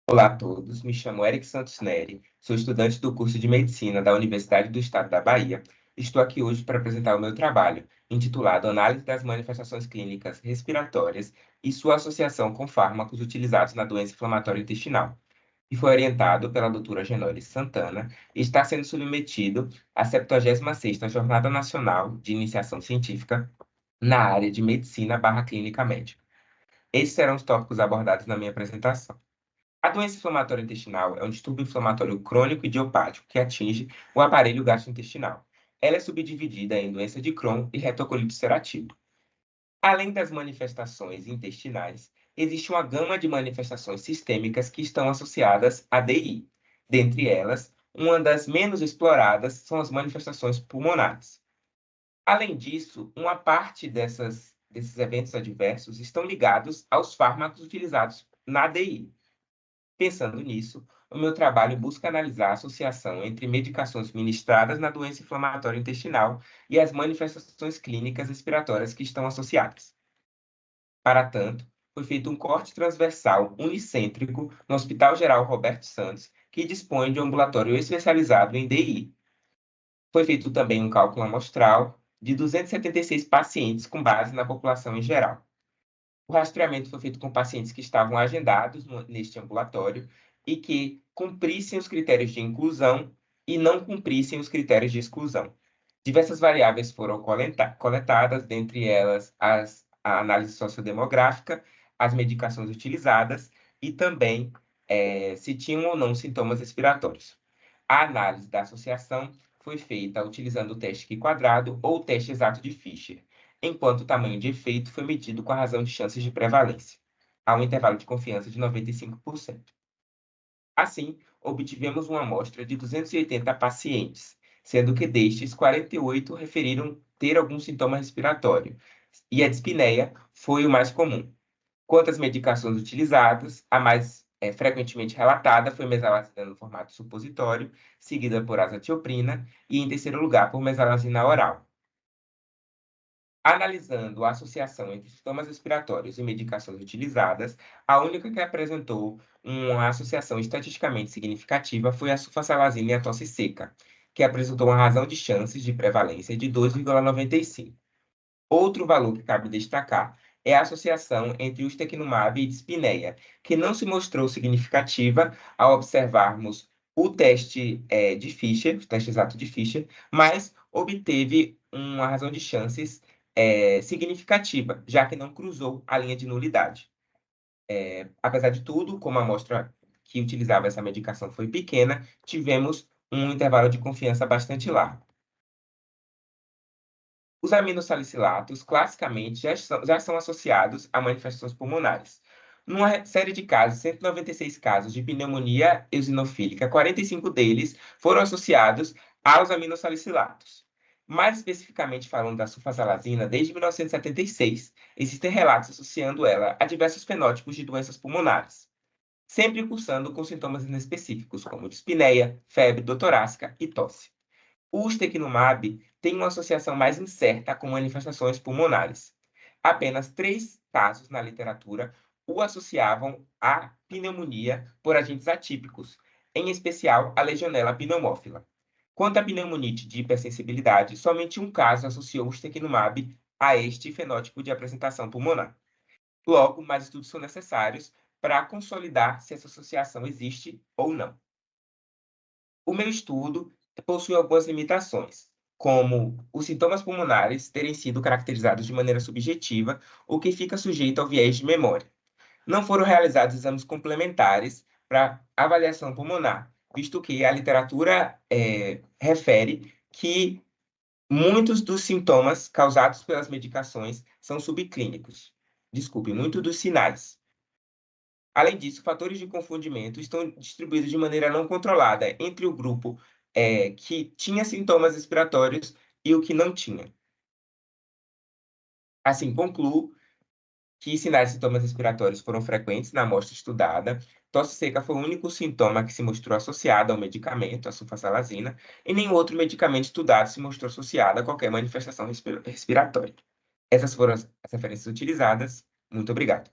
Olá a todos, me chamo Eric Santos Neri, sou estudante do curso de Medicina da Universidade do Estado da Bahia. Estou aqui hoje para apresentar o meu trabalho, intitulado Análise das Manifestações Clínicas Respiratórias e sua associação com fármacos utilizados na doença inflamatória intestinal, e foi orientado pela doutora Genore Santana e está sendo submetido à 76ª Jornada Nacional de Iniciação Científica na área de Medicina/Clínica Médica. Esses serão os tópicos abordados na minha apresentação. A doença inflamatória intestinal é um distúrbio inflamatório crônico idiopático que atinge o aparelho gastrointestinal. Ela é subdividida em doença de Crohn e retocolite ulcerativa. Além das manifestações intestinais, existe uma gama de manifestações sistêmicas que estão associadas à DI. Dentre elas, uma das menos exploradas são as manifestações pulmonares. Além disso, uma parte desses eventos adversos estão ligados aos fármacos utilizados na DI. Pensando nisso, o meu trabalho busca analisar a associação entre medicações ministradas na doença inflamatória intestinal e as manifestações clínicas respiratórias que estão associadas. Para tanto, foi feito um corte transversal unicêntrico no Hospital Geral Roberto Santos, que dispõe de um ambulatório especializado em DI. Foi feito também um cálculo amostral de 276 pacientes com base na população em geral. O rastreamento foi feito com pacientes que estavam agendados neste ambulatório e que cumprissem os critérios de inclusão e não cumprissem os critérios de exclusão. Diversas variáveis foram coletadas, dentre elas a análise sociodemográfica, as medicações utilizadas e também se tinham ou não sintomas respiratórios. A análise da associação foi feita utilizando o teste Q-quadrado ou o teste exato de Fischer, enquanto o tamanho de efeito foi medido com a razão de chances de prevalência, a um intervalo de confiança de 95%. Assim, obtivemos uma amostra de 280 pacientes, sendo que destes, 48 referiram ter algum sintoma respiratório, e a dispneia foi o mais comum. Quanto às medicações utilizadas, a mais frequentemente relatada foi mesalazina no formato supositório, seguida por azatioprina e, em terceiro lugar, por mesalazina oral. Analisando a associação entre sintomas respiratórios e medicações utilizadas, a única que apresentou uma associação estatisticamente significativa foi a sulfasalazina e a tosse seca, que apresentou uma razão de chances de prevalência de 2,95. Outro valor que cabe destacar é a associação entre o ustekinumab e dispneia, que não se mostrou significativa ao observarmos o teste de Fischer, o teste exato de Fischer, mas obteve uma razão de chances significativa, já que não cruzou a linha de nulidade. Apesar de tudo, como a amostra que utilizava essa medicação foi pequena, tivemos um intervalo de confiança bastante largo. Os aminosalicilatos, classicamente, já são associados a manifestações pulmonares. Numa série de casos, 196 casos de pneumonia eosinofílica, 45 deles foram associados aos aminosalicilatos. Mais especificamente falando da sulfasalazina, desde 1976, existem relatos associando ela a diversos fenótipos de doenças pulmonares, sempre cursando com sintomas inespecíficos, como dispneia, febre torácica e tosse. O ustekinumab tem uma associação mais incerta com manifestações pulmonares. Apenas 3 casos na literatura o associavam à pneumonia por agentes atípicos, em especial a Legionella pneumófila. Quanto à pneumonite de hipersensibilidade, somente um caso associou o ustekinumab a este fenótipo de apresentação pulmonar. Logo, mais estudos são necessários para consolidar se essa associação existe ou não. O meu estudo possui algumas limitações, como os sintomas pulmonares terem sido caracterizados de maneira subjetiva, o que fica sujeito ao viés de memória. Não foram realizados exames complementares para avaliação pulmonar, visto que a literatura refere que muitos dos sintomas causados pelas medicações são subclínicos. Desculpe, muitos dos sinais. Além disso, fatores de confundimento estão distribuídos de maneira não controlada entre o grupo que tinha sintomas respiratórios e o que não tinha. Assim, concluo que sinais e sintomas respiratórios foram frequentes na amostra estudada. Tosse seca foi o único sintoma que se mostrou associado ao medicamento, a sulfasalazina, e nenhum outro medicamento estudado se mostrou associado a qualquer manifestação respiratória. Essas foram as referências utilizadas. Muito obrigado.